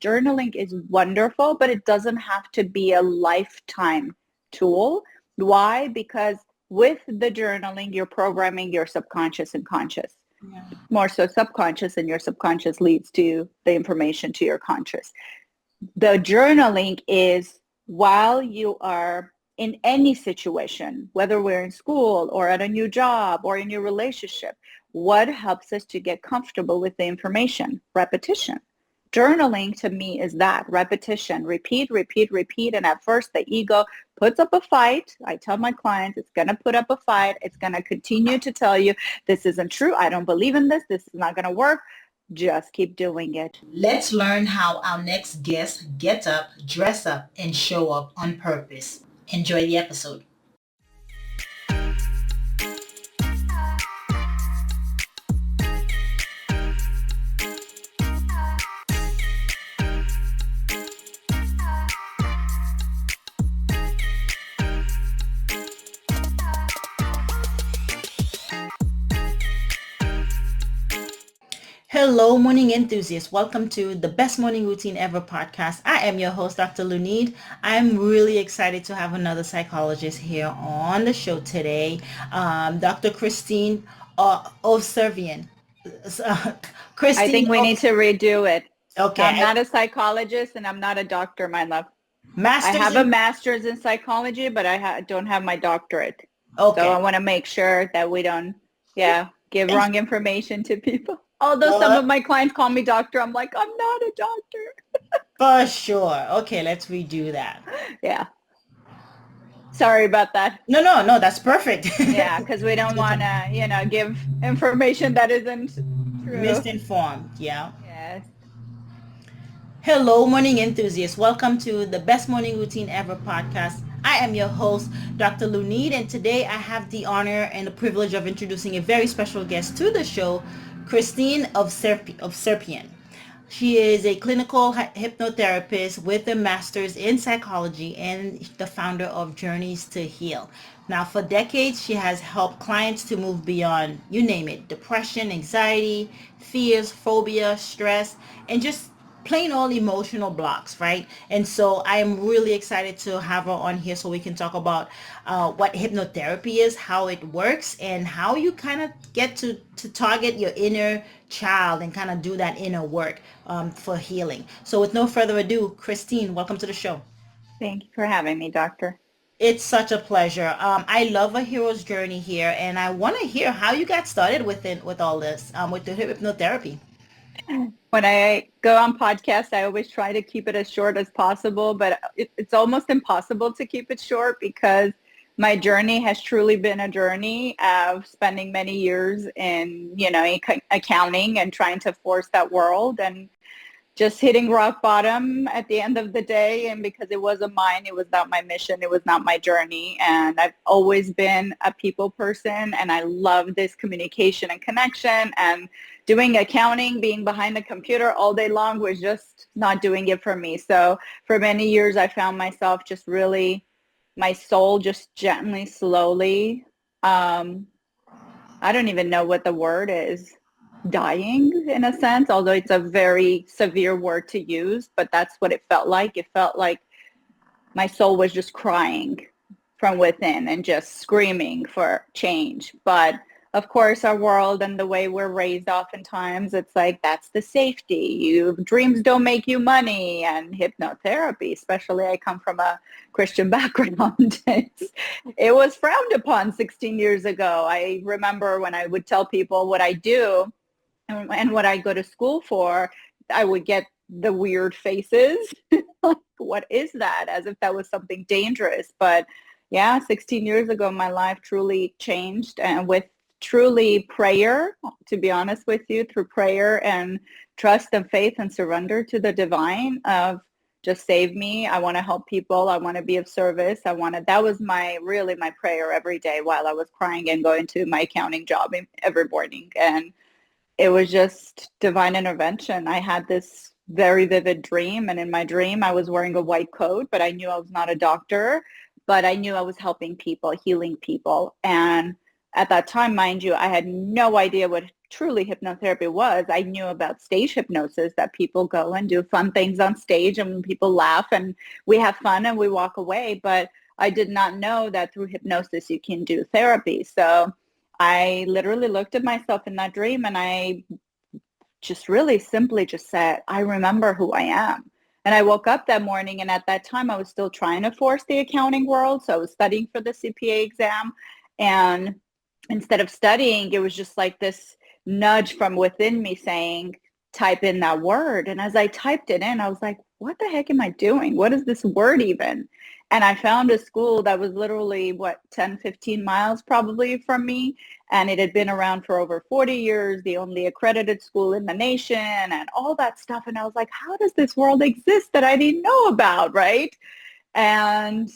journaling is wonderful, but it doesn't have to be a lifetime tool. Why? Because with the journaling, you're programming your subconscious and conscious. Yeah. More so subconscious, and your subconscious leads to the information to your conscious. The journaling is while you are in any situation, whether we're in school or at a new job or in your relationship, what helps us to get comfortable with the information? Repetition. Journaling to me is that repetition, repeat, repeat, repeat. And at first the ego puts up a fight. I tell my clients it's going to put up a fight. It's going to continue to tell you this isn't true. I don't believe in this. This is not going to work. Just keep doing it. Let's learn how our next guest gets up, dress up, and show up on purpose. Enjoy the episode. Hello, morning enthusiasts. Welcome to the Best Morning Routine Ever podcast. I am your host, Dr. Lunid. I'm really excited to have another psychologist here on the show today, Dr. Kristine Ovsepian. I think we need to redo it. Okay. I'm not a psychologist and I'm not a doctor, my love. I have a master's in psychology, but I don't have my doctorate. Okay. So I want to make sure that we don't, give wrong information to people. Although some of my clients call me doctor, I'm like, I'm not a doctor. For sure. Okay, let's redo that. Yeah. Sorry about that. No, that's perfect. Yeah, because we don't want to, give information that isn't true. Misinformed, yeah. Yes. Hello, morning enthusiasts. Welcome to the Best Morning Routine Ever podcast. I am your host, Dr. Lunid, and today I have the honor and the privilege of introducing a very special guest to the show, Kristine Ovsepian. She is a clinical hypnotherapist with a master's in psychology and the founder of Journeys to Heal. Now, for decades, she has helped clients to move beyond, you name it, depression, anxiety, fears, phobia, stress, and just plain old emotional blocks, right? And so I am really excited to have her on here so we can talk about what hypnotherapy is, how it works, and how you kind of get to target your inner child and kind of do that inner work for healing. So with no further ado, Kristine, welcome to the show. Thank you for having me, doctor. It's such a pleasure. I love a hero's journey here, and I want to hear how you got started with all this, with the hypnotherapy. When I go on podcasts, I always try to keep it as short as possible, but it's almost impossible to keep it short because my journey has truly been a journey of spending many years in, accounting and trying to force that world and just hitting rock bottom at the end of the day. And because it wasn't mine, it was not my mission, it was not my journey. And I've always been a people person, and I love this communication and connection, and doing accounting, being behind the computer all day long was just not doing it for me. So for many years, I found myself just really, my soul just gently, slowly, I don't even know what the word is, dying in a sense, although it's a very severe word to use, but that's what it felt like. It felt like my soul was just crying from within and just screaming for change. But of course, our world and the way we're raised oftentimes, it's like, that's the safety. Dreams don't make you money. And hypnotherapy, especially I come from a Christian background, it was frowned upon 16 years ago. I remember when I would tell people what I do and what I go to school for, I would get the weird faces. Like, what is that? As if that was something dangerous. But yeah, 16 years ago, my life truly changed, and with truly prayer, to be honest with you, through prayer and trust and faith and surrender to the divine of just save me. I want to help people. I want to be of service. That was my prayer every day while I was crying and going to my accounting job every morning. And it was just divine intervention. I had this very vivid dream. And in my dream, I was wearing a white coat, but I knew I was not a doctor, but I knew I was helping people, healing people. And at that time, mind you, I had no idea what truly hypnotherapy was. I knew about stage hypnosis, that people go and do fun things on stage and people laugh and we have fun and we walk away. But I did not know that through hypnosis you can do therapy. So I literally looked at myself in that dream and I just really simply just said, I remember who I am. And I woke up that morning, and at that time I was still trying to force the accounting world. So I was studying for the CPA exam. And instead of studying, it was just like this nudge from within me saying, type in that word. And as I typed it in, I was like, what the heck am I doing? What is this word even? And I found a school that was literally, 10, 15 miles probably from me. And it had been around for over 40 years, the only accredited school in the nation and all that stuff. And I was like, how does this world exist that I didn't know about, right? And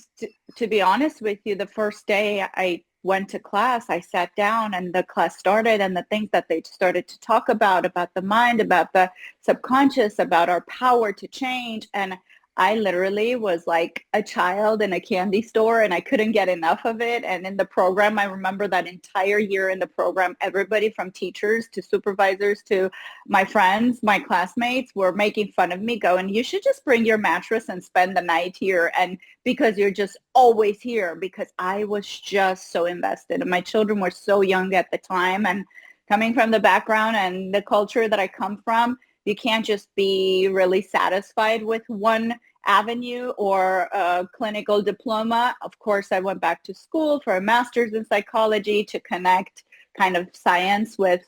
to be honest with you, the first day I went to class, I sat down and the class started, and the things that they started to talk about the mind, about the subconscious, about our power to change. And I literally was like a child in a candy store and I couldn't get enough of it. And in the program, I remember that entire year in the program, everybody from teachers to supervisors to my friends, my classmates were making fun of me, going, you should just bring your mattress and spend the night here. And because you're just always here, because I was just so invested. And my children were so young at the time. And coming from the background and the culture that I come from, you can't just be really satisfied with one avenue or a clinical diploma. Of course, I went back to school for a master's in psychology to connect kind of science with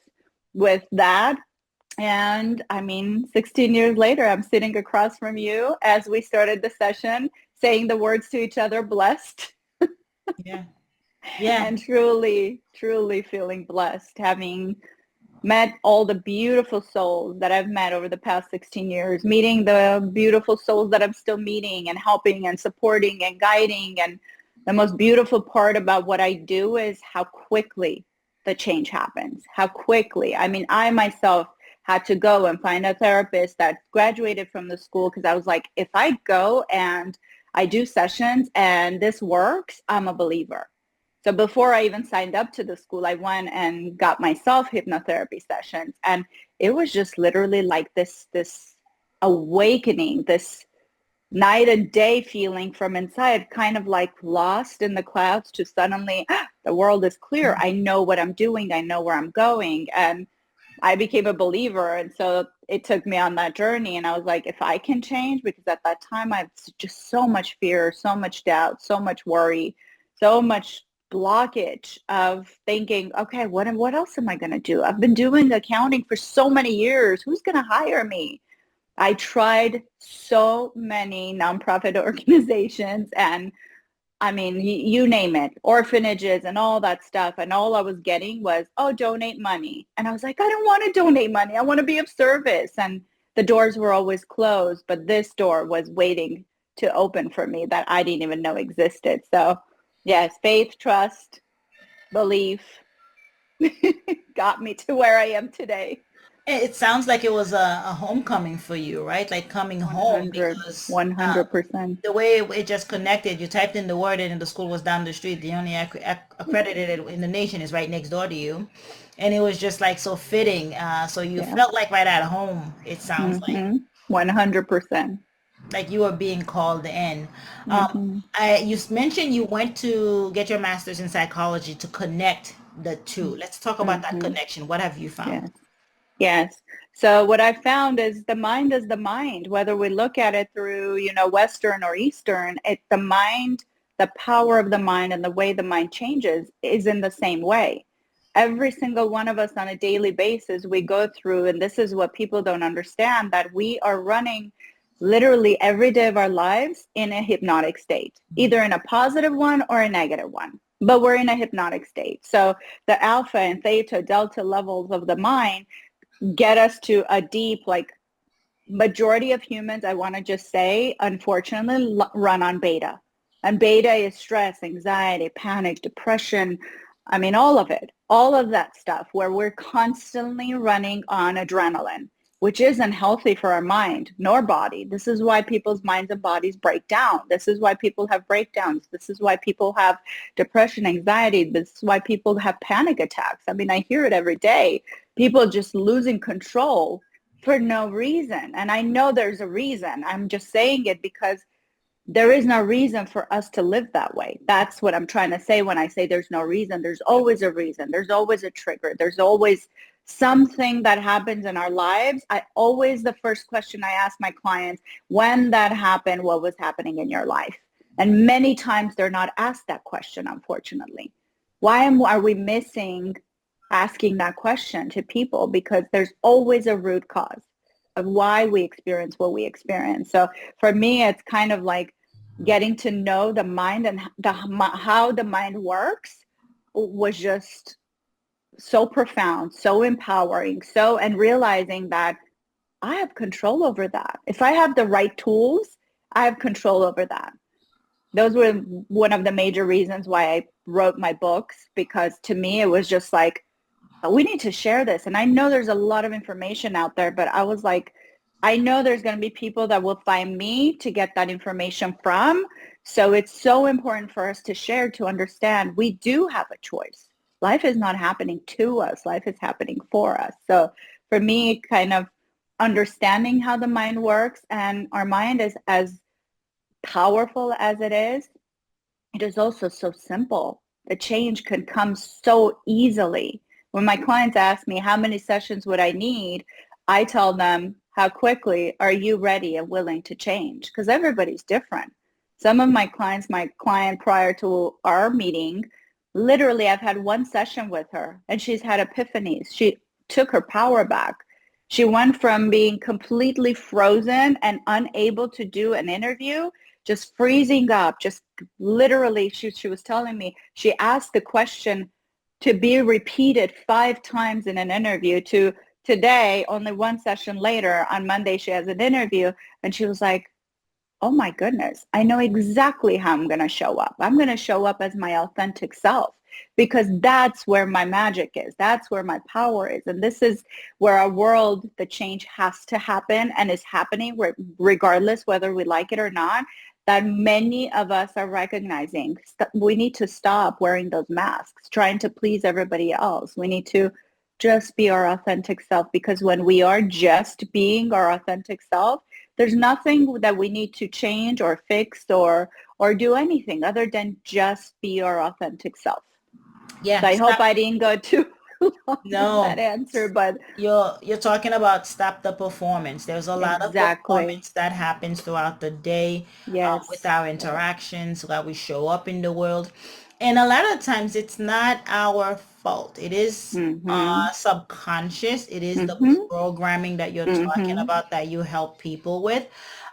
that. And I mean, 16 years later, I'm sitting across from you as we started the session, saying the words to each other, blessed. Yeah. Yeah. And truly, truly feeling blessed, having met all the beautiful souls that I've met over the past 16 years, meeting the beautiful souls that I'm still meeting and helping and supporting and guiding. And the most beautiful part about what I do is how quickly the change happens, how quickly. I mean, I myself had to go and find a therapist that graduated from the school because I was like, if I go and I do sessions and this works, I'm a believer. So before I even signed up to the school, I went and got myself hypnotherapy sessions. And it was just literally like this awakening, this night and day feeling from inside, kind of like lost in the clouds to suddenly, the world is clear. I know what I'm doing. I know where I'm going. And I became a believer. And so it took me on that journey. And I was like, if I can change, because at that time I had just so much fear, so much doubt, so much worry, so much blockage of thinking, okay, what else am I going to do? I've been doing accounting for so many years. Who's going to hire me? I tried so many nonprofit organizations and I mean, you name it, orphanages and all that stuff. And all I was getting was, oh, donate money. And I was like, I don't want to donate money. I want to be of service. And the doors were always closed, but this door was waiting to open for me that I didn't even know existed. So yes, faith, trust, belief got me to where I am today. It sounds like it was a homecoming for you, right? Like coming home 100, because 100%. the way it just connected, you typed in the word in and the school was down the street. The only accredited in the nation is right next door to you. And it was just like so fitting. So you Yeah. felt like right at home, it sounds like. 100%. Like you were being called in. Mm-hmm. You mentioned you went to get your master's in psychology to connect the two. Let's talk about that Mm-hmm. connection. What have you found? Yes. Yes. So what I found is the mind is the mind, whether we look at it through, Western or Eastern, it's the mind, the power of the mind and the way the mind changes is in the same way. Every single one of us on a daily basis, we go through, and this is what people don't understand, that we are running literally every day of our lives in a hypnotic state, either in a positive one or a negative one, but we're in a hypnotic state. So the alpha and theta, delta levels of the mind get us to a deep, like majority of humans, I want to just say, unfortunately, run on beta. And beta is stress, anxiety, panic, depression. I mean, all of it, all of that stuff where we're constantly running on adrenaline. which isn't healthy for our mind nor body. This is why people's minds and bodies break down. This is why people have breakdowns. This is why people have depression, anxiety. This is why people have panic attacks. I mean, I hear it every day. People just losing control for no reason. And I know there's a reason. I'm just saying it because there is no reason for us to live that way. That's what I'm trying to say when I say there's no reason. There's always a reason. There's always a trigger. There's always something that happens in our lives. The first question I ask my clients, when that happened, what was happening in your life? And many times they're not asked that question, unfortunately. Are we missing asking that question to people? Because there's always a root cause of why we experience what we experience. So for me, it's kind of like getting to know the mind and how the mind works was just so profound, so empowering, and realizing that I have control over that. If I have the right tools, I have control over that. Those were one of the major reasons why I wrote my books, because to me, it was just like, we need to share this. And I know there's a lot of information out there, but I was like, I know there's going to be people that will find me to get that information from. So it's so important for us to share, to understand we do have a choice. Life is not happening to us. Life is happening for us. So for me, kind of understanding how the mind works, and our mind is as powerful as it is also so simple. The change can come so easily. When my clients ask me how many sessions would I need, I tell them, how quickly are you ready and willing to change? Because everybody's different. Some of my client prior to our meeting, literally I've had one session with her and she's had epiphanies. She took her power back. She went from being completely frozen and unable to do an interview, just freezing up, just literally, she was telling me, she asked the question to be repeated 5 times in an interview, to today, only one session later, on Monday, she has an interview, and she was like, oh my goodness, I know exactly how I'm going to show up. I'm going to show up as my authentic self, because that's where my magic is. That's where my power is. And this is where our world, the change has to happen and is happening regardless whether we like it or not, that many of us are recognizing we need to stop wearing those masks, trying to please everybody else. We need to just be our authentic self, because when we are just being our authentic self, there's nothing that we need to change or fix or do anything other than just be our authentic self. Yeah. So I hope I didn't go too long with that No, answer, but you're talking about stop the performance. There's a lot of exactly. performance that happens throughout the day, with Yes. our interactions, that we show up in the world. And a lot of times it's not our fault. It is Mm-hmm. subconscious. It is the Mm-hmm. programming that you're talking Mm-hmm. about that you help people with.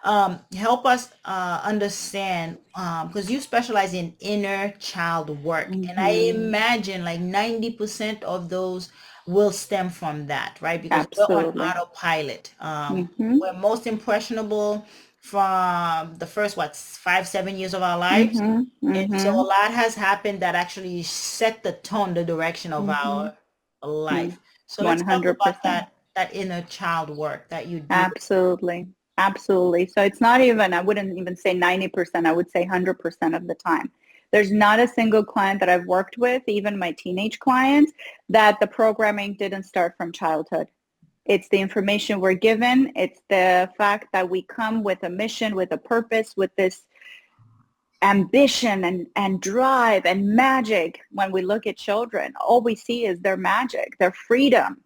Help us understand, because you specialize in inner child work. And I Mm-hmm. imagine like 90% of those will stem from that, right? Because we're on Absolutely. autopilot. Mm-hmm. We're most impressionable from the first, 5, 7 years of our lives. Mm-hmm. And so a Mm-hmm. lot has happened that actually set the tone, the direction of Mm-hmm. our life. So let's talk about 100%. that inner child work that you do. Absolutely. Absolutely. So it's not even, I wouldn't even say 90%, I would say 100% of the time. There's not a single client that I've worked with, even my teenage clients, that the programming didn't start from childhood. It's the information we're given. It's the fact that we come with a mission, with a purpose, with this ambition and drive and magic. When we look at children, all we see is their magic, their freedom.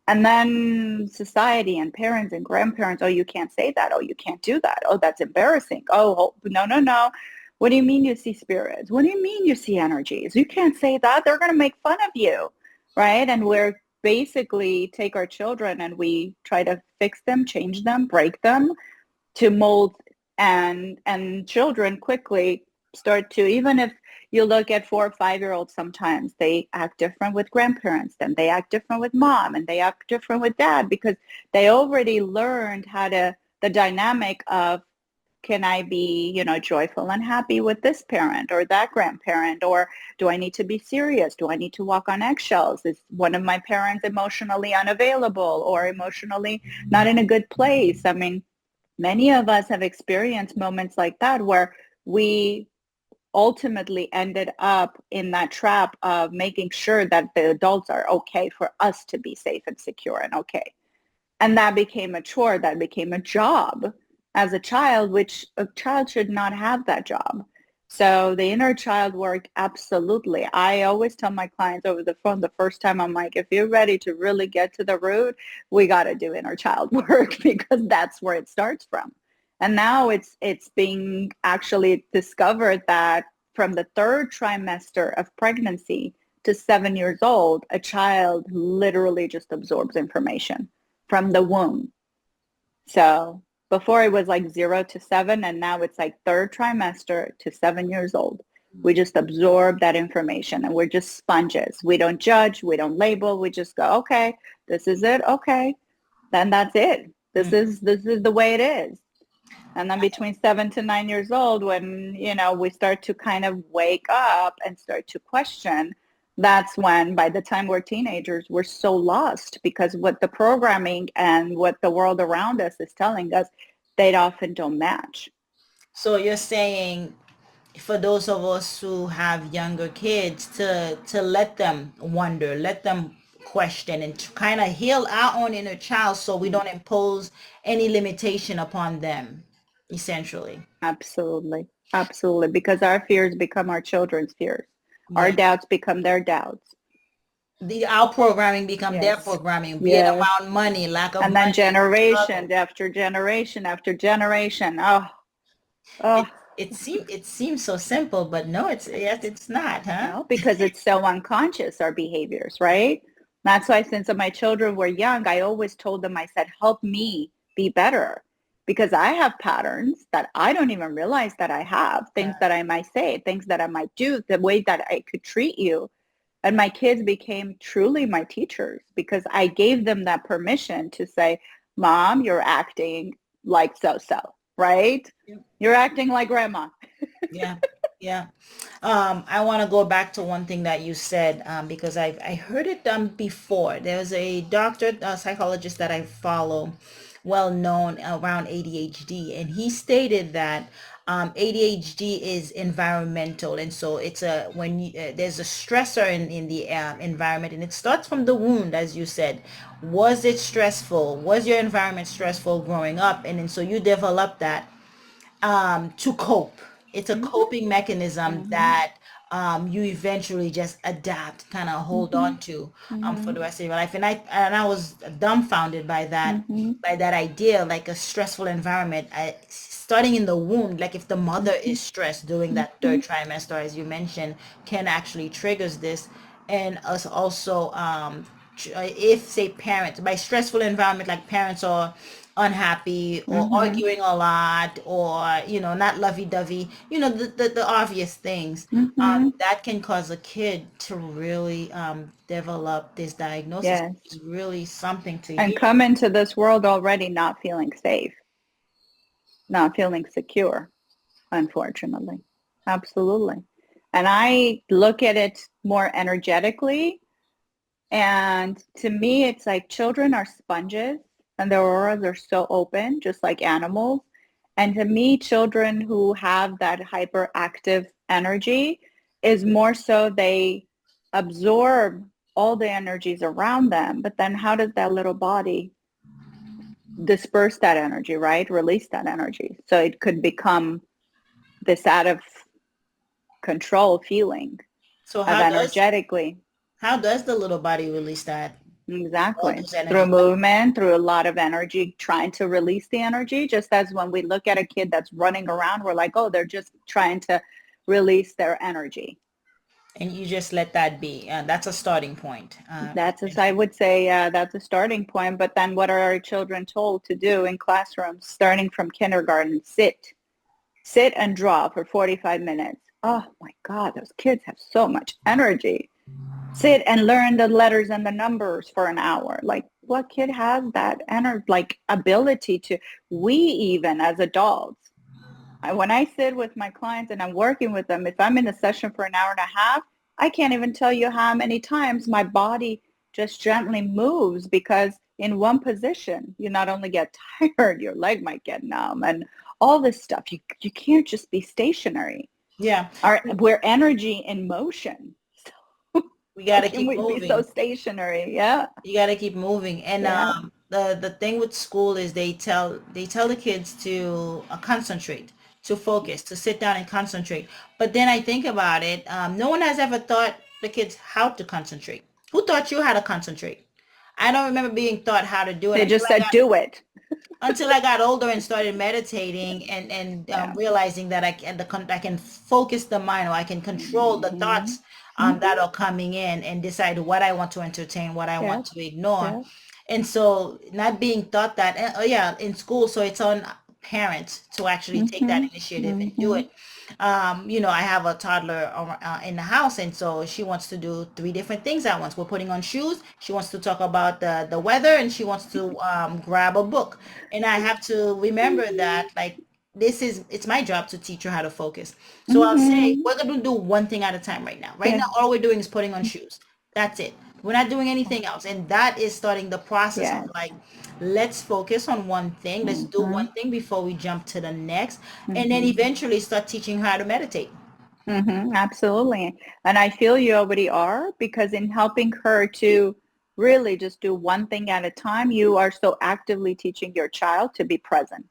And then society and parents and grandparents, oh, you can't say that. Oh, you can't do that. Oh, that's embarrassing. Oh, no, no, no. What do you mean you see spirits? What do you mean you see energies? You can't say that. They're going to make fun of you, right? And we're basically take our children and we try to fix them, change them, break them to mold, and children quickly start to, even if you look at 4 or 5 year olds, sometimes they act different with grandparents, then they act different with mom, and they act different with dad, because they already learned how to, the dynamic of can I be, joyful and happy with this parent or that grandparent? Or do I need to be serious? Do I need to walk on eggshells? Is one of my parents emotionally unavailable or emotionally not in a good place? I mean, many of us have experienced moments like that where we ultimately ended up in that trap of making sure that the adults are okay for us to be safe and secure and okay. And that became a chore, that became a job as a child, which a child should not have that job. So the inner child work, absolutely. I always tell my clients over the phone the first time, I'm like, if you're ready to really get to the root, we got to do inner child work because that's where it starts from. And now it's being actually discovered that from the third trimester of pregnancy to 7 years old, a child literally just absorbs information from the womb. So before it was like 0 to 7, and now it's like third trimester to 7 years old. We just absorb that information and we're just sponges. We don't judge, we don't label, we just go, okay, this is it, okay, then that's it. This is the way it is. And then between 7 to 9 years old, when, we start to kind of wake up and start to question, that's when, by the time we're teenagers, we're so lost because what the programming and what the world around us is telling us, they often don't match. So you're saying for those of us who have younger kids to let them wonder, let them question, and to kind of heal our own inner child so we don't impose any limitation upon them, essentially. Absolutely. Absolutely. Because our fears become our children's fears. Our Yeah. doubts become their doubts. Our programming become their Yes. programming, be it Yes. around money, lack of And money, then generation struggle. after generation after generation. Oh, It oh, it seems so simple, but no, it's not, huh? no, because it's so unconscious, our behaviors, right? That's why since my children were young, I always told them, I said, help me be better because I have patterns that I don't even realize that I have, things that I might say, things that I might do, the way that I could treat you. And my kids became truly my teachers because I gave them that permission to say, Mom, you're acting like so-so, right? Yeah. You're acting like grandma. Yeah, yeah. I want to go back to one thing that you said because I heard it before. There's a doctor, a psychologist that I follow, well known around ADHD, and he stated that ADHD is environmental, and so it's a when there's a stressor in the environment, and it starts from the wound, as you said. Was it stressful? Was your environment stressful growing up? And then so you develop that to cope. It's a Mm-hmm, coping mechanism mm-hmm, that you eventually just adapt, kind of hold mm-hmm, on to for mm-hmm, the rest of your life. And I was dumbfounded mm-hmm, by that idea, like a stressful environment. Starting in the womb, like if the mother is stressed during that mm-hmm, third trimester, as you mentioned, can actually triggers this, and us also if say parents by stressful environment like parents are unhappy or mm-hmm, arguing a lot or not lovey-dovey, the obvious things mm-hmm. that can cause a kid to really develop this diagnosis, Yes. which is really something to And hear. come into this world already not feeling safe, not feeling secure, unfortunately. Absolutely. And I look at it more energetically. And to me, it's like children are sponges and their auras are so open, just like animals. And to me, children who have that hyperactive energy is more so they absorb all the energies around them. But then how does that little body disperse that energy, right? Release that energy. So it could become this out of control feeling So of energetically. how does the little body release that all Exactly. those Through energies? movement, through a lot of energy, trying to release the energy. Just as when we look at a kid that's running around, we're like, oh, they're just trying to release their energy. And you just let that be. That's a starting point. That's, as I would say, that's a starting point. But then what are our children told to do in classrooms, starting from kindergarten? Sit and draw for 45 minutes. Oh my God, those kids have so much energy. Sit and learn the letters and the numbers for an hour. Like what kid has that energy, like ability to, we even as adults When I sit with my clients and I'm working with them, if I'm in a session for an hour and a half, I can't even tell you how many times my body just gently moves, because in one position, you not only get tired, your leg might get numb and all this stuff. You can't just be stationary. Yeah. We're energy in motion. We How got to can keep we be so moving. stationary? Yeah. You got to keep moving. And Yeah. the thing with school is they tell the kids to concentrate, to focus, to sit down and concentrate. But then I think about it, no one has ever taught the kids how to concentrate. Who taught you how to concentrate? I don't remember being taught how to do it They just said, do it. until I got older and started meditating and Yeah. realizing that I can focus the mind, or I can control the Hmm. thoughts that Hmm. are coming in, and decide what I want to entertain, what I want Yes. to ignore. Yes. And so, not being taught that, yeah, in school, so it's on parents to actually take that Hmm. initiative and do Hmm. it. I have a toddler in the house, and so she wants to do three different things at once. We're putting on shoes. She wants to talk about the weather, and she wants to grab a book. And I have to remember that, like, it's my job to teach her how to focus. So I'll say, Hmm. we're going to do one thing at a time right now. Right Yeah. now, all we're doing is putting on shoes. That's it. We're not doing anything else. And that is starting the process of, Yes. like, let's focus on one thing. Let's do Hmm. one thing before we jump to the next. And then Hmm. eventually start teaching her how to meditate. Absolutely. And I feel you already are, because in helping her to really just do one thing at a time, you are so actively teaching your child to be present.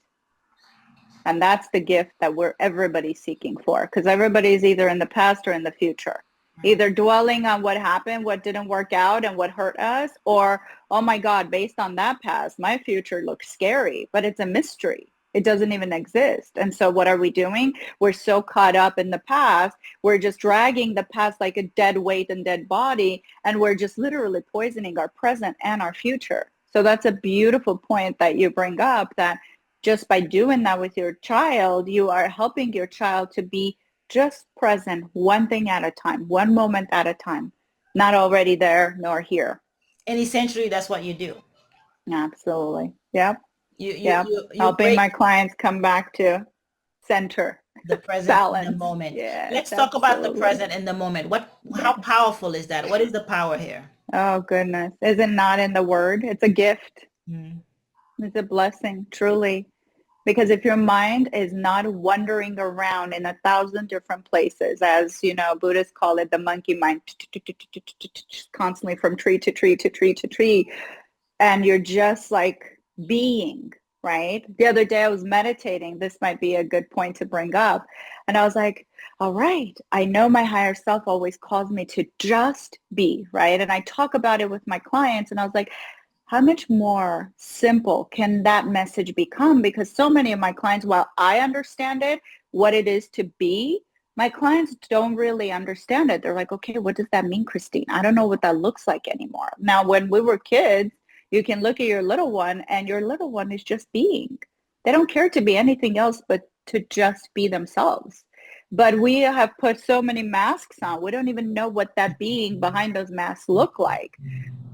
And that's the gift that everybody's seeking for, because everybody's either in the past or in the future, either dwelling on what happened, what didn't work out and what hurt us, or, oh my God, based on that past, my future looks scary, but it's a mystery. It doesn't even exist. And so what are we doing? We're so caught up in the past. We're just dragging the past like a dead weight and dead body. And we're just literally poisoning our present and our future. So that's a beautiful point that you bring up, that just by doing that with your child, you are helping your child to be just present, one thing at a time, one moment at a time, not already there nor here. And essentially, that's what you do. Absolutely. Yep. You you Yep. you you Helping break my clients come back to center, the present in the balance. moment. Yes, Let's talk about the absolutely. present in the moment. How Yes. powerful is that? What is the power here? Oh, goodness. Is it not in the word? It's a gift. Mm. It's a blessing, truly. Because if your mind is not wandering around in 1,000 different places, as you know, Buddhists call it the monkey mind, constantly from tree to tree to tree to tree, and you're just like being, right? The other day I was meditating. This might be a good point to bring up. And I was like, all right, I know my higher self always calls me to just be, right? And I talk about it with my clients, and I was like, how much more simple can that message become? Because so many of my clients, while I understand it, what it is to be, my clients don't really understand it. They're like, okay, what does that mean, Kristine? I don't know what that looks like anymore. Now, when we were kids, you can look at your little one and your little one is just being. They don't care to be anything else but to just be themselves. But we have put so many masks on. We don't even know what that being behind those masks look like.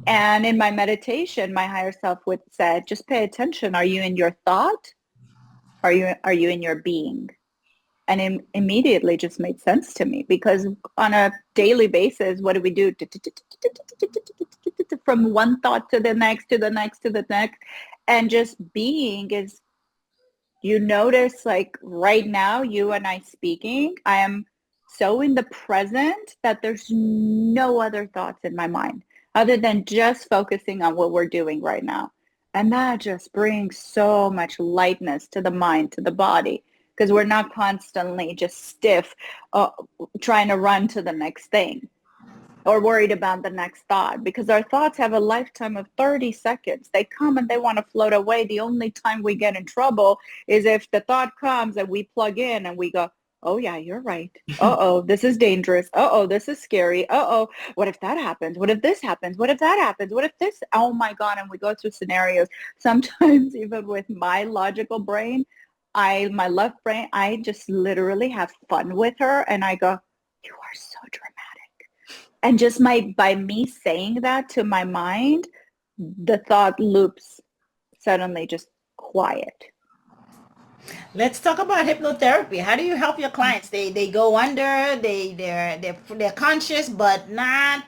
And in my meditation, my higher self would say, just pay attention. Are you in your thought? Are you in your being? And it immediately just made sense to me, because on a daily basis, what do we do? From one thought to the next, to the next, to the next. And just being is, you notice, like right now, you and I speaking, I am so in the present that there's no other thoughts in my mind other than just focusing on what we're doing right now. And that just brings so much lightness to the mind, to the body, because we're not constantly just stiff, uh, trying to run to the next thing or worried about the next thought, because our thoughts have a lifetime of 30 seconds. They come and they want to float away. The only time we get in trouble is if the thought comes and we plug in and we go, oh yeah, you're right. Uh-oh, this is dangerous. Uh-oh, this is scary. Uh-oh, what if that happens? What if this happens? What if that happens? What if this? Oh my God. And we go through scenarios. Sometimes even with my logical brain, my left brain, I just literally have fun with her and I go, you are so dramatic. And just by me saying that to my mind, the thought loops suddenly just quiet. Let's talk about hypnotherapy. How do you help your clients? They go under, they're conscious but not.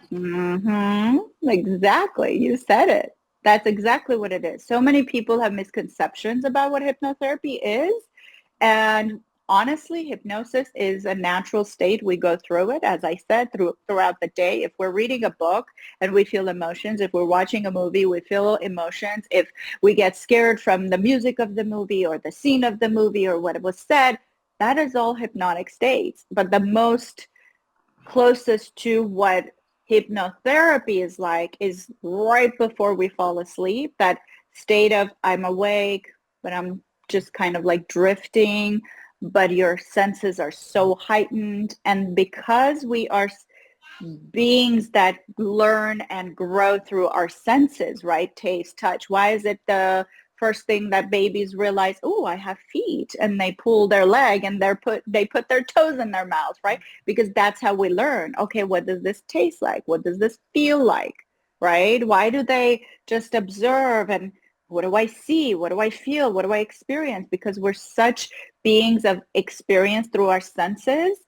Exactly. You said it. That's exactly what it is. So many people have misconceptions about what hypnotherapy is. And honestly, hypnosis is a natural state. We go through it, as I said, throughout the day. If we're reading a book and we feel emotions, if we're watching a movie, we feel emotions. If we get scared from the music of the movie or the scene of the movie or what was said, that is all hypnotic states. But the most closest to what hypnotherapy is like is right before we fall asleep, that state of I'm awake, but I'm just kind of like drifting, but your senses are so heightened. And because we are beings that learn and grow through our senses, right? Taste, touch. Why is it the first thing that babies realize, oh, I have feet, and they pull their leg and they put their toes in their mouth, right? Because that's how we learn. Okay, what does this taste like? What does this feel like? Right? Why do they just observe and what do I see? What do I feel? What do I experience? Because we're such beings of experience through our senses.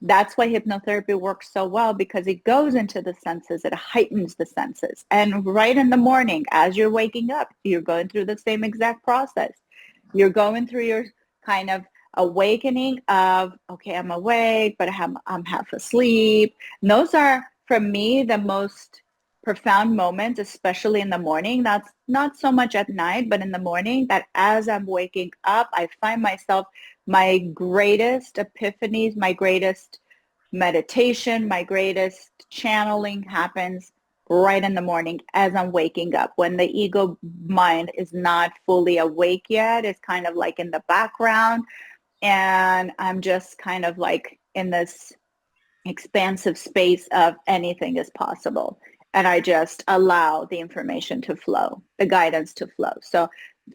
That's why hypnotherapy works so well, because it goes into the senses, it heightens the senses. And right in the morning, as you're waking up, you're going through the same exact process. You're going through your kind of awakening of, okay, I'm awake, but I'm half asleep. And those are, for me, the most profound moments, especially in the morning. That's not so much at night, but in the morning, that as I'm waking up, I find myself, my greatest epiphanies, my greatest meditation, my greatest channeling happens right in the morning as I'm waking up, when the ego mind is not fully awake yet. It's kind of like in the background, and I'm just kind of like in this expansive space of anything is possible. And I just allow the information to flow, the guidance to flow. So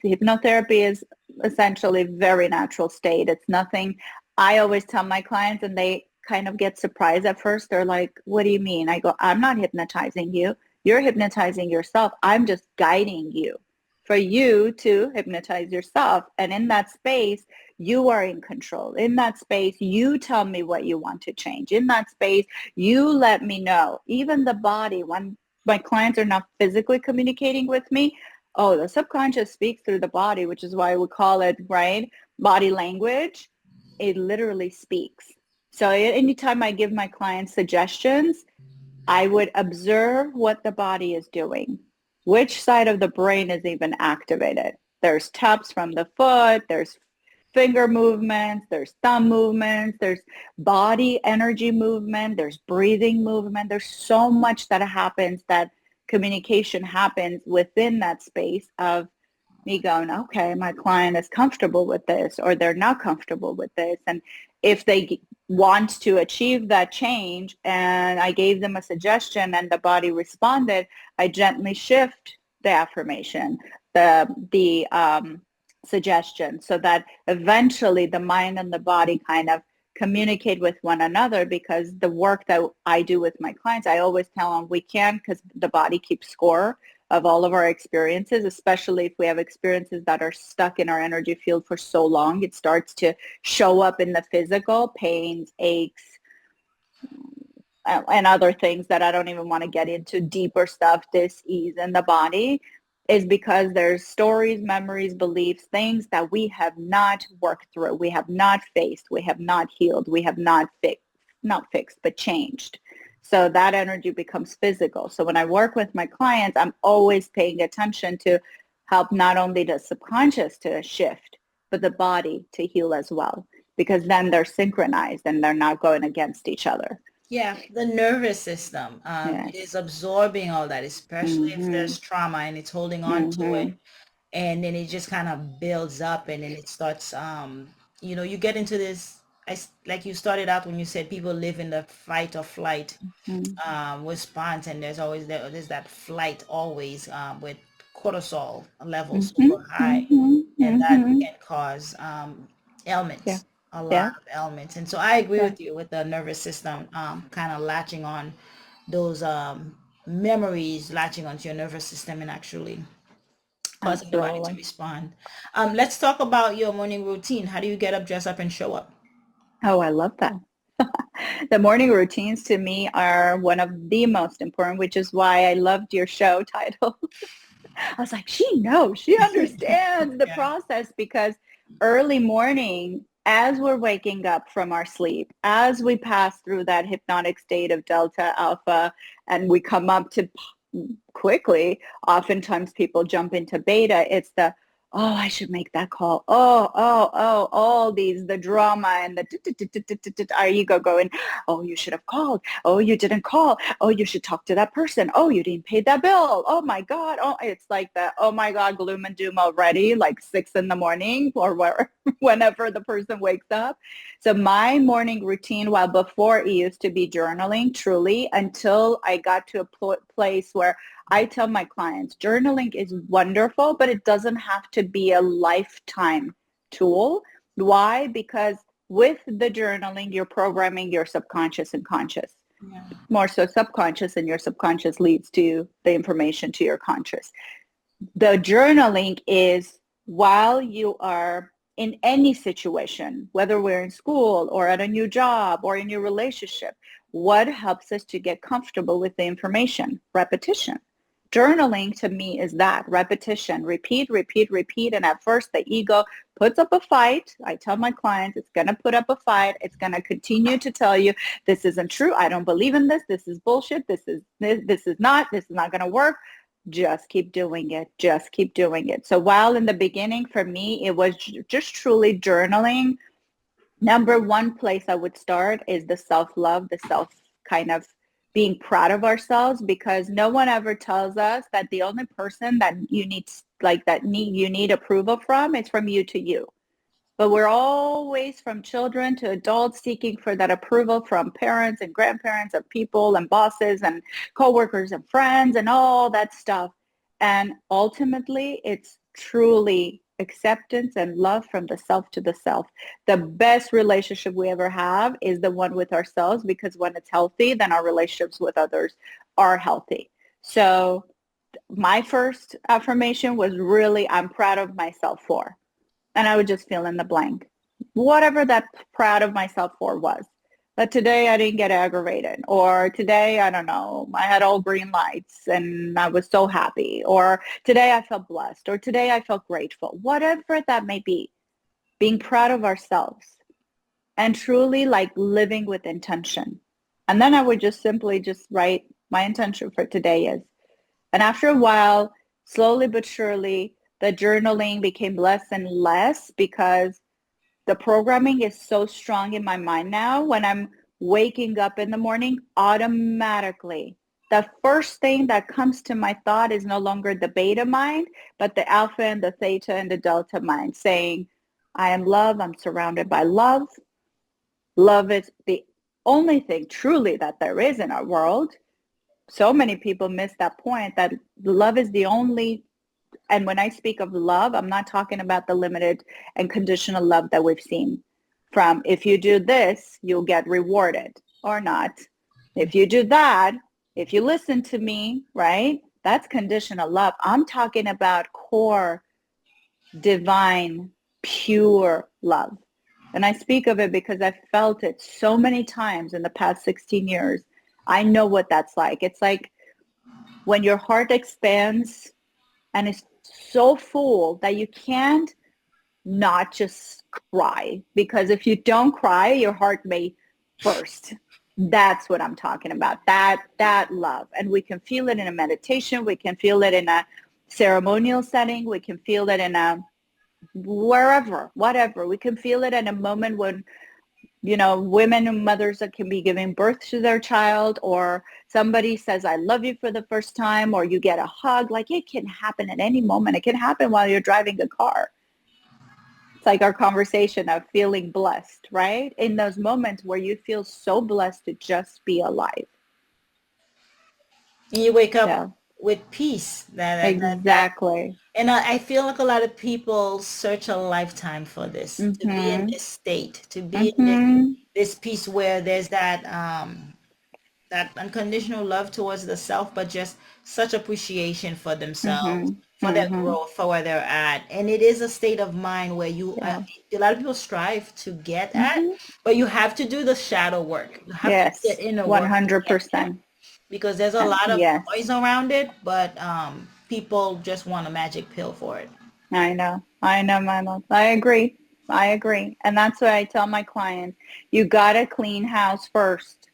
hypnotherapy is essentially very natural state. It's nothing. I always tell my clients, and they kind of get surprised at first. They're like, what do you mean? I go, I'm not hypnotizing you. You're hypnotizing yourself. I'm just guiding you for you to hypnotize yourself. And in that space, you are in control. In that space, you tell me what you want to change. In that space, you let me know. Even the body, when my clients are not physically communicating with me, oh, the subconscious speaks through the body, which is why we call it, right, body language. It literally speaks. So anytime I give my clients suggestions, I would observe what the body is doing. Which side of the brain is even activated? There's taps from the foot, there's finger movements, there's thumb movements, there's body energy movement, there's breathing movement. There's so much that happens, that communication happens within that space of me going, okay, my client is comfortable with this or they're not comfortable with this. And if they want to achieve that change and I gave them a suggestion and the body responded, I gently shift the affirmation, the suggestion, so that eventually the mind and the body kind of communicate with one another. Because the work that I do with my clients, I always tell them we can, because the body keeps score of all of our experiences, especially if we have experiences that are stuck in our energy field for so long. It starts to show up in the physical, pains, aches, and other things that I don't even want to get into, deeper stuff, dis-ease in the body, is because there's stories, memories, beliefs, things that we have not worked through, we have not faced, we have not healed, we have not fixed, but changed. So that energy becomes physical. So when I work with my clients, I'm always paying attention to help not only the subconscious to shift, but the body to heal as well, because then they're synchronized and they're not going against each other. Yeah, the nervous system Yes. is absorbing all that, especially if Mm-hmm. there's trauma and it's holding on to it. Mm-hmm. And then it just kind of builds up and then it starts, you get into this, like you started out when you said people live in the fight or flight response, and there's that flight always with cortisol levels Mm-hmm. super high, Mm-hmm. and that Mm-hmm. can cause Yeah. ailments, a Yeah. lot of ailments. And so I agree Yeah. with you with the nervous system kind of latching on those memories, latching onto your nervous system and actually causing the body to Absolutely. respond. Let's talk about your morning routine. How do you get up, dress up, and show up? Oh, I love that. The morning routines to me are one of the most important, which is why I loved your show title. I was like, she knows, she understands the Yeah. process because early morning, as we're waking up from our sleep, as we pass through that hypnotic state of delta, alpha, and we come up to quickly, oftentimes people jump into beta. It's the, oh, I should make that call. All these, the drama and the our ego going, oh, you should have called. Oh, you didn't call. Oh, you should talk to that person. Oh, you didn't pay that bill. Oh my God. Oh, it's like the, oh my God, gloom and doom already, like 6 in the morning or where, whenever the person wakes up. So my morning routine, while before it used to be journaling, truly, until I got to a place where I tell my clients, journaling is wonderful, but it doesn't have to be a lifetime tool. Why? Because with the journaling, you're programming your subconscious and conscious. Yeah. More so subconscious, and your subconscious leads to the information to your conscious. The journaling is while you are in any situation, whether we're in school or at a new job or in your relationship, what helps us to get comfortable with the information? Repetition. Journaling to me is that repetition, repeat, repeat, repeat. And at first the ego puts up a fight. I tell my clients it's going to put up a fight. It's going to continue to tell you this isn't true. I don't believe in this. This is bullshit. This is not going to work. Just keep doing it. Just keep doing it. So while in the beginning for me, it was just truly journaling. Number one place I would start is the self-love, the self kind of being proud of ourselves, because no one ever tells us that the only person that you need, like that you need approval from is from you to you. But we're always, from children to adults, seeking for that approval from parents and grandparents and people and bosses and coworkers and friends and all that stuff. And ultimately, it's truly acceptance and love from the self to the self. The best relationship we ever have is the one with ourselves, because when it's healthy, then our relationships with others are healthy. So my first affirmation was really, I'm proud of myself for. And I would just fill in the blank, whatever that proud of myself for was. But today I didn't get aggravated, or today, I don't know, I had all green lights and I was so happy, or today I felt blessed, or today I felt grateful, whatever that may be, being proud of ourselves and truly like living with intention. And then I would just simply just write my intention for today is, and after a while, slowly but surely, the journaling became less and less, because the programming is so strong in my mind now. When I'm waking up in the morning, automatically, the first thing that comes to my thought is no longer the beta mind, but the alpha and the theta and the delta mind saying, I am love. I'm surrounded by love. Love is the only thing truly that there is in our world. So many people miss that point, that love is the only, and when I speak of love, I'm not talking about the limited and conditional love that we've seen from, if you do this, you'll get rewarded or not. If you do that, if you listen to me, right? That's conditional love. I'm talking about core, divine, pure love. And I speak of it because I felt it so many times in the past 16 years. I know what that's like. It's like when your heart expands and is so full that you can't not just cry, because if you don't cry, your heart may burst. That's what I'm talking about. That love. And we can feel it in a meditation. We can feel it in a ceremonial setting. We can feel it in a wherever, whatever. We can feel it in a moment when, women and mothers that can be giving birth to their child, or somebody says, I love you for the first time, or you get a hug. Like, it can happen at any moment. It can happen while you're driving a car. It's like our conversation of feeling blessed, right? In those moments where you feel so blessed to just be alive. And you wake up So with peace. exactly. And I feel like a lot of people search a lifetime for this, to be in Mm-hmm. this state, to be in Mm-hmm. this peace where there's that unconditional love towards the self, but just such appreciation for themselves, Mm-hmm. for their growth, for where they're at. And it is a state of mind where Yeah. a lot of people strive to get at, Hmm. but you have to do the shadow work. You have to do Yes. the inner work to get there 100%. because there's a lot of Yes. noise around it, but people just want a magic pill for it. I know. I know, my love. I agree. I agree. And that's why I tell my clients, you got to clean house first.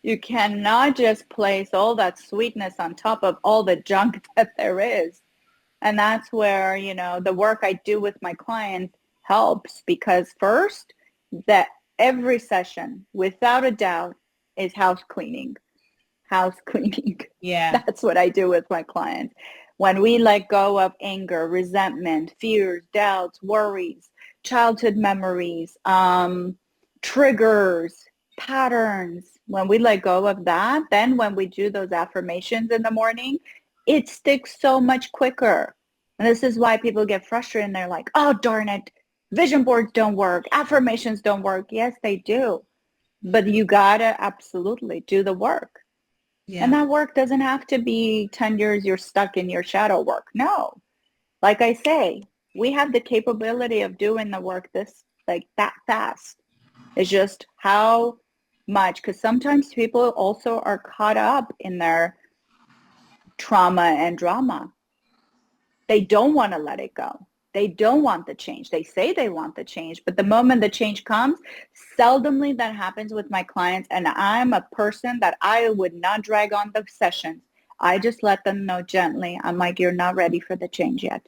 You cannot just place all that sweetness on top of all the junk that there is. And that's where, the work I do with my clients helps because first, that every session, without a doubt, is house cleaning. House cleaning. Yeah. That's what I do with my clients. When we let go of anger, resentment, fears, doubts, worries, childhood memories, triggers, patterns, when we let go of that, then when we do those affirmations in the morning, it sticks so much quicker. And this is why people get frustrated and they're like, oh, darn it, vision boards don't work, affirmations don't work. Yes, they do. But you gotta absolutely do the work. And Yeah. that work doesn't have to be 10 years you're stuck in your shadow work. No. Like I say, we have the capability of doing the work like that fast. It's just how much, because sometimes people also are caught up in their trauma and drama. They don't want to let it go. They don't want the change. They say they want the change, but the moment the change comes, seldomly that happens with my clients. And I'm a person that I would not drag on the sessions. I just let them know gently. I'm like, you're not ready for the change yet.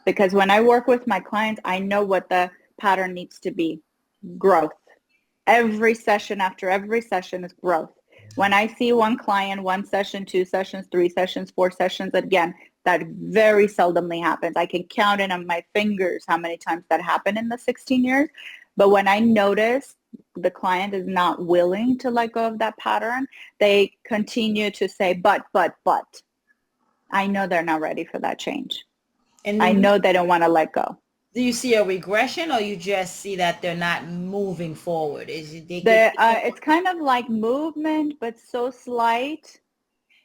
Because when I work with my clients, I know what the pattern needs to be. Growth. Every session after every session is growth. When I see one client, one session, two sessions, three sessions, four sessions, again, that very seldomly happens. I can count it on my fingers how many times that happened in the 16 years. But when I notice the client is not willing to let go of that pattern, they continue to say, but. I know they're not ready for that change. And I then know they don't want to let go. do you see a regression or you just see that they're not moving forward? Is it they get It's kind of like movement, but so slight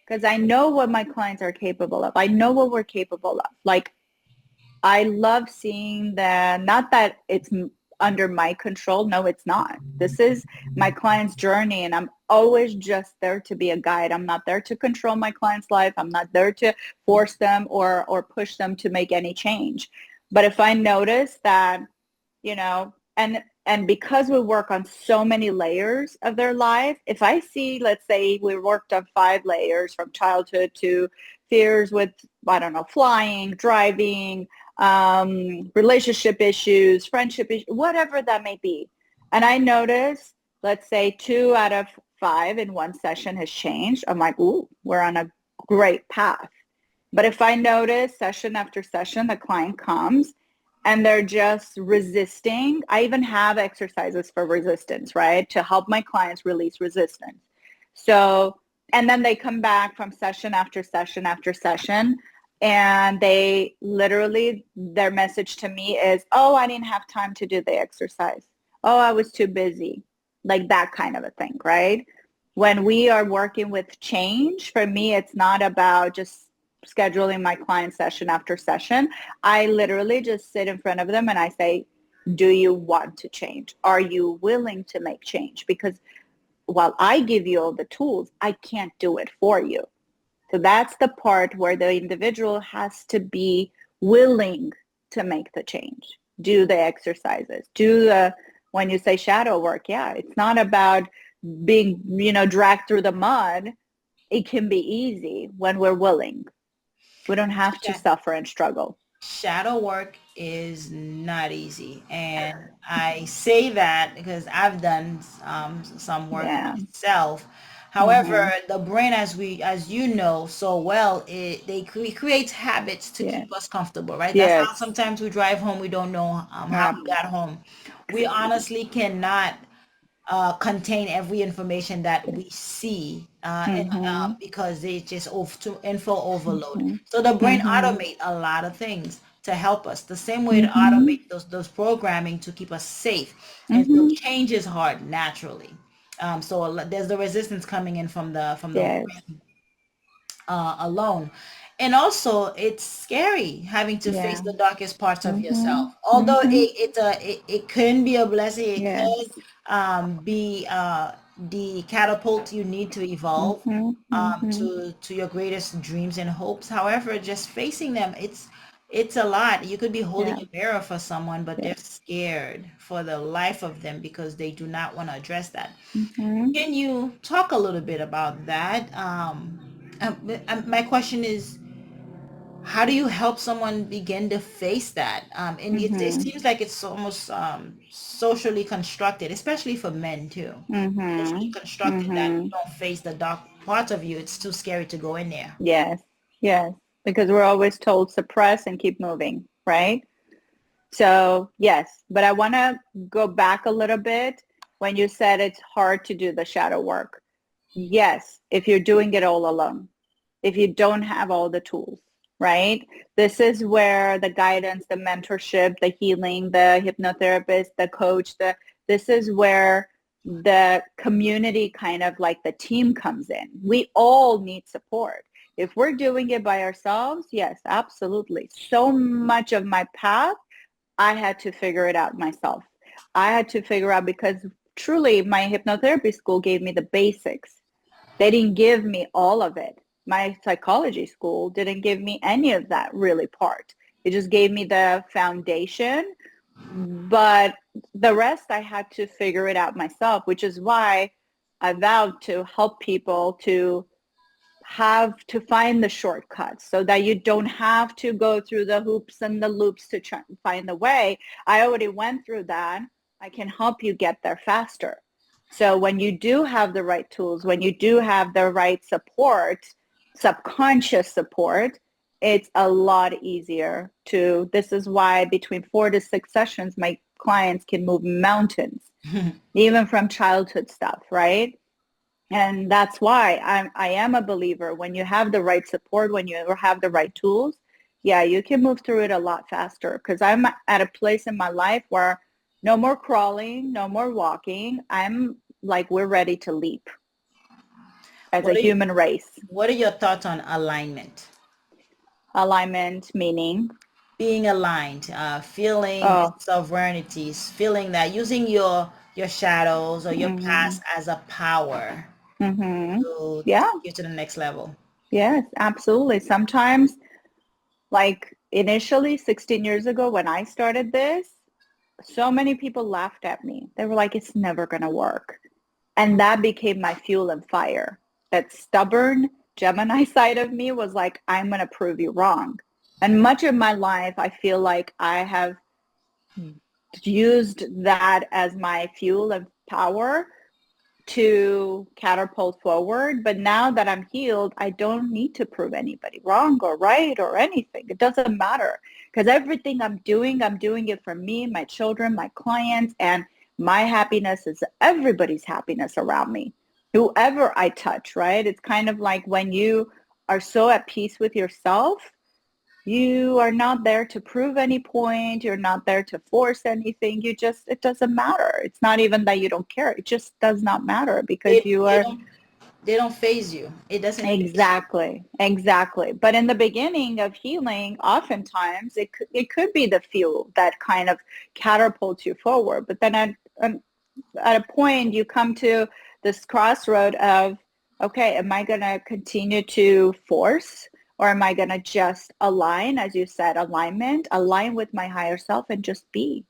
because I know what my clients are capable of. I know what we're capable of. Like, I love seeing that, not that it's under my control. No, it's not. This is my client's journey, and I'm always just there to be a guide. I'm not there to control my client's life. I'm not there to force them or push them to make any change. But if I notice that, and because we work on so many layers of their life, if I see, let's say we worked on 5 layers from childhood to fears with, I don't know, flying, driving, relationship issues, friendship issues, whatever that may be. And I notice, let's say 2 out of 5 in one session has changed. I'm like, ooh, we're on a great path. But if I notice session after session, the client comes and they're just resisting. I even have exercises for resistance, right? To help my clients release resistance. So, and then they come back from session after session after session. And they literally, their message to me is, oh, I didn't have time to do the exercise. Oh, I was too busy. Like that kind of a thing, right? When we are working with change, for me, it's not about just scheduling my client session after session. I literally just sit in front of them and I say, do you want to change? Are you willing to make change? Because while I give you all the tools, I can't do it for you. So that's the part where the individual has to be willing to make the change, do the exercises, when you say shadow work, yeah, it's not about being, dragged through the mud. It can be easy when we're willing. We don't have to suffer and struggle. shadow work is not easy, and I say that because I've done some work Yeah. myself. However, Mm-hmm. the brain, as you know so well, creates habits to Yeah. keep us comfortable, right? That's how Yes. sometimes we drive home, we don't know how we got home. We honestly cannot contain every information that we see Mm-hmm. because it's just to info overload. Mm-hmm. So the brain Mm-hmm. automate a lot of things to help us. The same way to Mm-hmm. automate those programming to keep us safe. And so Mm-hmm. change is hard naturally. There's the resistance coming in from the Yes. alone. And also, it's scary having to face Yeah. the darkest parts of Mhm. yourself. Although Mhm. it can be a blessing, it Yes. could be the catapult you need to evolve Mhm. Mhm. to your greatest dreams and hopes. However, just facing them, it's a lot. You could be holding Yeah. a mirror for someone, but Yeah. they're scared for the life of them because they do not want to address that. Mhm. Can you talk a little bit about that? My question is, how do you help someone begin to face that? And it Mhm. seems like it's almost socially constructed, especially for men too. Socially Mhm. constructed that you Mhm. don't face the dark parts of you. It's too scary to go in there. Yes. Yes. Because we're always told suppress and keep moving, right? So, yes, but I want to go back a little bit when you said it's hard to do the shadow work. Yes, if you're doing it all alone, if you don't have all the tools, right? This is where the guidance, the mentorship, the healing, the hypnotherapist, the coach, this is where the community kind of like the team comes in. We all need support. If we're doing it by ourselves, yes, absolutely. So much of my path I had to figure it out myself. I had to figure out because truly my hypnotherapy school gave me the basics. They didn't give me all of it. My psychology school didn't give me any of that really part. It just gave me the foundation, but the rest I had to figure it out myself, which is why I vowed to help people to have to find the shortcuts so that you don't have to go through the hoops and the loops to try and find the way. I already went through that. I can help you get there faster. So when you do have the right tools, when you do have the right support, subconscious support, it's a lot easier to, this is why between 4 to 6 sessions, my clients can move mountains, even from childhood stuff, right? And that's why I am a believer. When you have the right support, when you have the right tools, yeah, you can move through it a lot faster. Because I'm at a place in my life where no more crawling, no more walking. I'm like, we're ready to leap as a What are you, human race. what are your thoughts on alignment? Alignment meaning, Being aligned, feeling oh, sovereignties, feeling that using your shadows or your mm-hmm, past as a power mm-hmm. to Yeah, take you to the next level. yes, absolutely. Sometimes, like initially 16 years ago when I started this, so many people laughed at me. They were like, it's never going to work. And that became my fuel and fire. That stubborn Gemini side of me was like, I'm going to prove you wrong. And much of my life, I feel like I have used that as my fuel and power to catapult forward. But now that I'm healed, I don't need to prove anybody wrong or right or anything. It doesn't matter because everything I'm doing it for me, my children, my clients, and my happiness is everybody's happiness around me. Whoever I touch, right? It's kind of like when you are so at peace with yourself, you are not there to prove any point. You're not there to force anything. You just, it doesn't matter. It's not even that you don't care. It just does not matter because They you they are don't they don't phase you. It doesn't phase you. exactly, exactly. But in the beginning of healing, oftentimes it could be the fuel that kind of catapults you forward. But then at a point you come to this crossroad of, okay, am I going to continue to force or am I going to just align, as you said, alignment, align with my higher self and just be?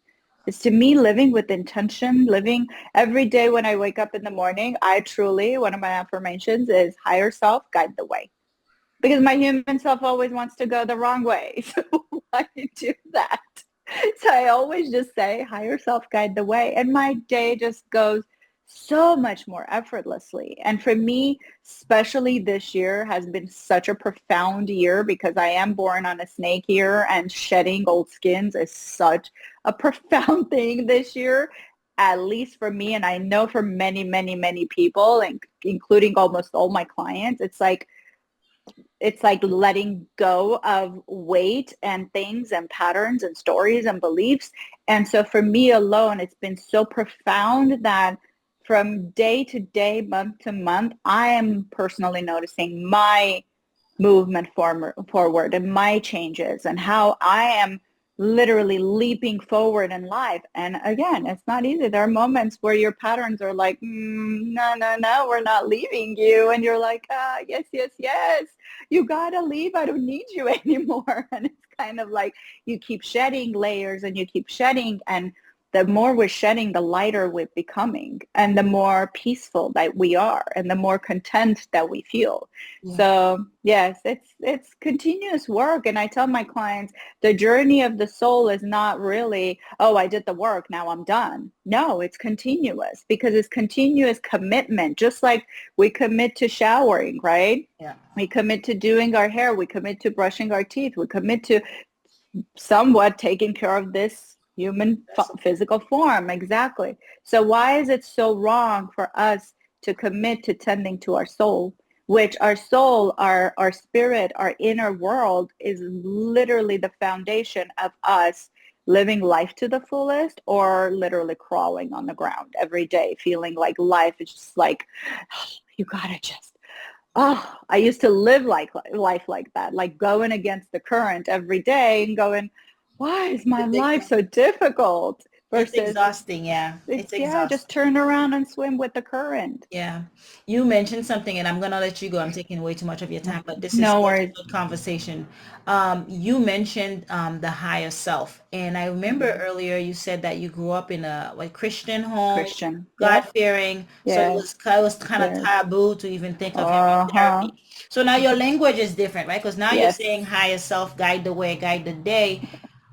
It's to me living with intention, living every day when I wake up in the morning. I truly, one of my affirmations is higher self, guide the way. Because my human self always wants to go the wrong way. So why do that? So I always just say higher self guide the way. And my day just goes so much more effortlessly. And for me, especially this year has been such a profound year because I am born on a snake year and shedding old skins is such a profound thing this year, at least for me. And I know for many, many, many people, including almost all my clients, it's like letting go of weight and things and patterns and stories and beliefs. And so for me alone, it's been so profound that from day to day, month to month, I am personally noticing my movement forward and my changes and how I am literally leaping forward in life. And again, it's not easy. There are moments where your patterns are like, no, no, no, we're not leaving you. And you're like, yes, yes, yes, you gotta leave. I don't need you anymore. And it's kind of like you keep shedding layers and you keep shedding. And the more we're shedding, the lighter we're becoming and the more peaceful that we are and the more content that we feel. Yeah. So yes, it's continuous work. And I tell my clients, the journey of the soul is not really, oh, I did the work, now I'm done. No, it's continuous because it's continuous commitment, just like we commit to showering, right? Yeah. We commit to doing our hair. We commit to brushing our teeth. We commit to somewhat taking care of this human physical form. Exactly. So why is it so wrong for us to commit to tending to our soul, which our soul, our spirit, our inner world is literally the foundation of us living life to the fullest or literally crawling on the ground every day, feeling like life is just like, oh, you gotta just, oh, I used to live like life like that, like going against the current every day and going, why is my life so difficult? It's Versus exhausting. Yeah. it's, It's yeah, just exhausting. turn around and swim with the current. Yeah. You mentioned something, and I'm gonna let you go. I'm taking way too much of your time, but this is No such a worries. good conversation. You mentioned the higher self, and I remember Mhm. earlier you said that you grew up in a like Christian home, Christian. Yep. God-fearing, so Yes. it was kind of Yes. taboo to even think of Uh-huh. hypnotherapy. So now your language is different, right? Because now you're Yes. saying higher self, guide the way, guide the day.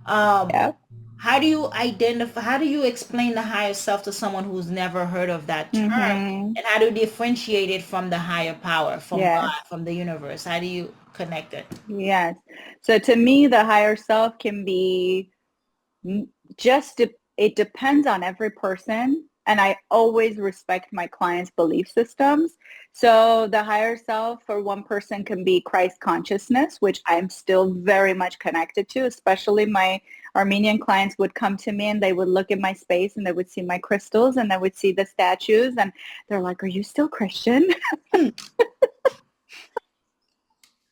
Um, Yep. how do you identify, how do you explain the higher self to someone who's never heard of that term? Mm-hmm. And how do you differentiate it from the higher power, from Yes. God, from the universe? How do you connect it? Yes. So to me, the higher self can be just it depends on every person, and I always respect my clients' belief systems. So the higher self for one person can be Christ consciousness, which I'm still very much connected to. Especially my Armenian clients would come to me and they would look at my space and they would see my crystals and they would see the statues and they're like, are you still Christian?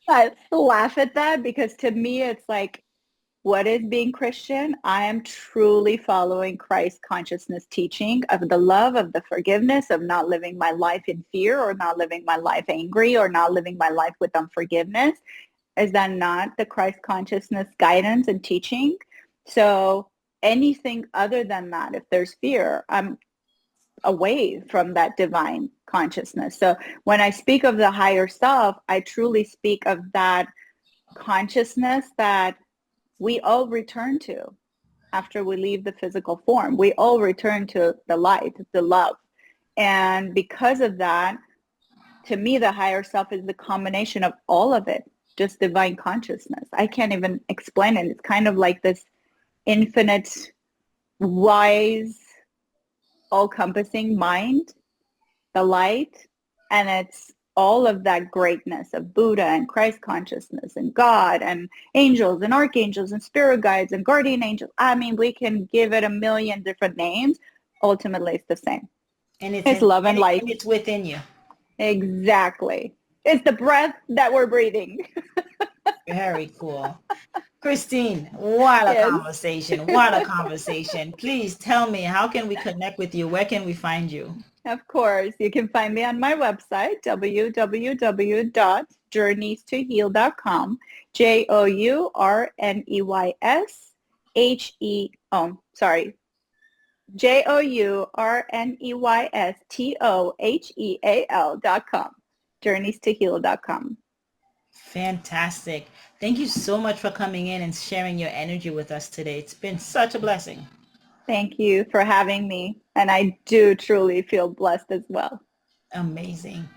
I laugh at that because to me it's like, what is being Christian? I am truly following Christ consciousness teaching of the love, of the forgiveness, of not living my life in fear or not living my life angry or not living my life with unforgiveness. Is that not the Christ consciousness guidance and teaching? So anything other than that, if there's fear, I'm away from that divine consciousness. So when I speak of the higher self, I truly speak of that consciousness that we all return to after we leave the physical form. We all return to the light, the love. And because of that, to me, the higher self is the combination of all of it, just divine consciousness. I can't even explain it. It's kind of like this infinite, wise, all-encompassing mind, the light, and it's all of that greatness of Buddha and Christ consciousness and God and angels and archangels and spirit guides and guardian angels. I mean, we can give it a million different names. Ultimately, it's the same. And it's It's in, love and light. and it's within you. Exactly. It's the breath that we're breathing. Very cool. Christine, what a Yes. conversation. What a conversation. Please tell me, how can we connect with you? Where can we find you? Of course. You can find me on my website, www.journeystoheal.com. JOURNEYSTOHEAL.com. Journeystoheal.com. Fantastic. Thank you so much for coming in and sharing your energy with us today. It's been such a blessing. Thank you for having me. And I do truly feel blessed as well. Amazing.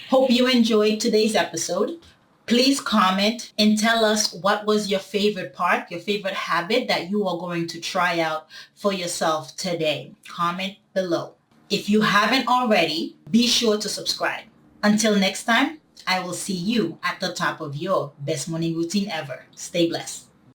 Hope you enjoyed today's episode. Please comment and tell us what was your favorite part, your favorite habit that you are going to try out for yourself today. Comment below. If you haven't already, be sure to subscribe. Until next time, I will see you at the top of your best morning routine ever. Stay blessed.